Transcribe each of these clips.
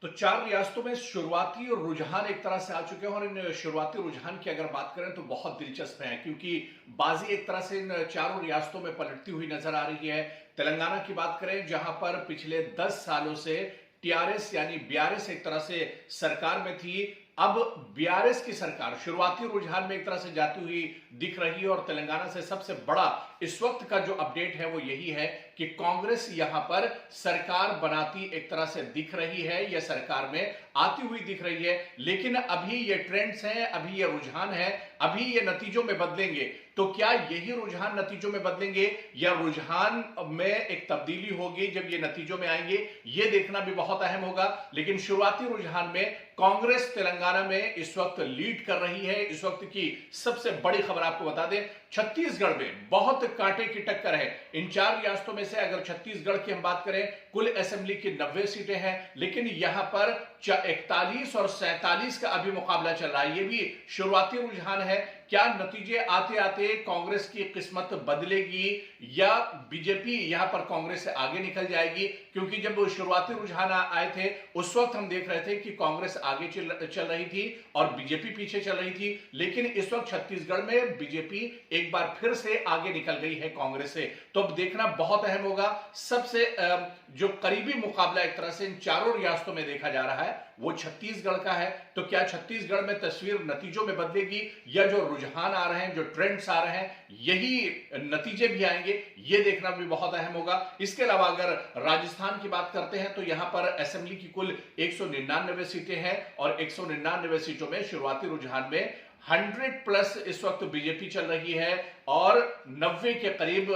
तो 4 रियासतों में शुरुआती रुझान एक तरह से आ चुके हैं और इन शुरुआती रुझान की अगर बात करें तो बहुत दिलचस्प है क्योंकि बाजी एक तरह से इन चारों रियासतों में पलटती हुई नजर आ रही है। तेलंगाना की बात करें जहां पर पिछले 10 सालों से टीआरएस यानी बीआरएस एक तरह से सरकार में थी, अब बीआरएस की सरकार शुरुआती रुझान में एक तरह से जाती हुई दिख रही है। और तेलंगाना से सबसे बड़ा इस वक्त का जो अपडेट है वो यही है कि कांग्रेस यहां पर सरकार बनाती एक तरह से दिख रही है या सरकार में आती हुई दिख रही है। लेकिन अभी ये ट्रेंड्स हैं, अभी ये रुझान है, अभी ये नतीजों में बदलेंगे। तो क्या यही रुझान नतीजों में बदलेंगे या रुझान में एक तब्दीली होगी जब ये नतीजों में आएंगे, ये देखना भी बहुत अहम होगा। लेकिन शुरुआती रुझान में कांग्रेस तेलंगाना में इस वक्त लीड कर रही है। इस वक्त की सबसे बड़ी खबर आपको बता दें, छत्तीसगढ़ में बहुत कांटे की टक्कर है। इन 4 रियासतों में से अगर छत्तीसगढ़ की हम बात करें, कुल असेंबली की 90 सीटें हैं, लेकिन यहां पर 41 और 47 का अभी मुकाबला चल रहा है। ये भी शुरुआती रुझान है। क्या नतीजे आते आते कांग्रेस की किस्मत बदलेगी या बीजेपी यहां पर कांग्रेस से आगे निकल जाएगी? क्योंकि जब शुरुआती रुझान आए थे उस वक्त हम देख रहे थे कि कांग्रेस आगे चल रही थी और बीजेपी पीछे चल रही थी। लेकिन इस वक्त छत्तीसगढ़ में बीजेपी एक बार फिर से आगे निकल गई है कांग्रेस से। तो अब देखना बहुत अहम होगा। सबसे जो करीबी मुकाबला एक तरह से इन चारों रियासतों में देखा जा रहा है वो छत्तीसगढ़ का है। तो क्या छत्तीसगढ़ में तस्वीर नतीजों में बदलेगी या जो रुझान आ रहे हैं, जो ट्रेंड्स आ रहे हैं, यही नतीजे भी आएंगे? ये देखना भी बहुत अहम होगा। इसके अलावा अगर राजस्थान की बात करते हैं तो यहां पर असेंबली की कुल 199 सीटें हैं और 199 सीटों में शुरुआती रुझान में 100+ इस वक्त बीजेपी चल रही है और 90 के करीब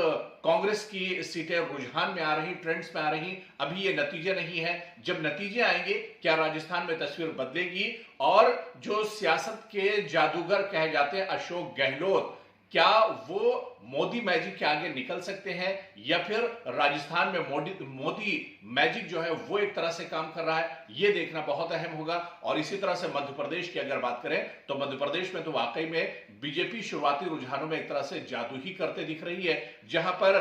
कांग्रेस की सीटें रुझान में आ रही, ट्रेंड्स में आ रही। अभी ये नतीजे नहीं है। जब नतीजे आएंगे क्या राजस्थान में तस्वीर बदलेगी? और जो सियासत के जादूगर कहे जाते हैं अशोक गहलोत, क्या वो मोदी मैजिक के आगे निकल सकते हैं या फिर राजस्थान में मोदी मैजिक जो है वो एक तरह से काम कर रहा है? ये देखना बहुत अहम होगा। और इसी तरह से मध्य प्रदेश की अगर बात करें तो मध्य प्रदेश में तो वाकई में बीजेपी शुरुआती रुझानों में एक तरह से जादू ही करते दिख रही है। जहां पर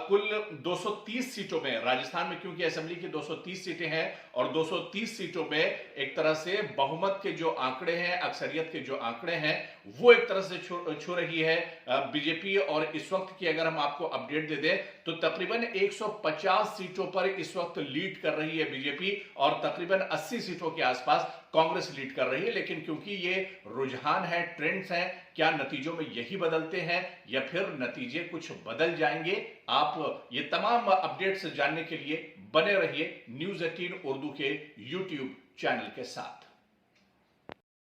कुल 230 सीटों में, राजस्थान में क्योंकि असेंबली की 230 सीटें हैं और 230 सीटों में एक तरह से बहुमत के जो आंकड़े हैं, अक्सरियत के जो आंकड़े हैं, वो एक तरह से छू रही है बीजेपी। और इस वक्त की अगर हम आपको अपडेट दे दें तो तकरीबन 150 सीटों पर इस वक्त लीड कर रही है बीजेपी और तकरीबन 80 सीटों के आसपास कांग्रेस लीड कर रही है। लेकिन क्योंकि ये रुझान है, ट्रेंड्स हैं, क्या नतीजों में यही बदलते हैं या फिर नतीजे कुछ बदल जाएंगे? आप ये तमाम अपडेट्स जानने के लिए बने रहिए न्यूज़ 18 उर्दू के यूट्यूब चैनल के साथ।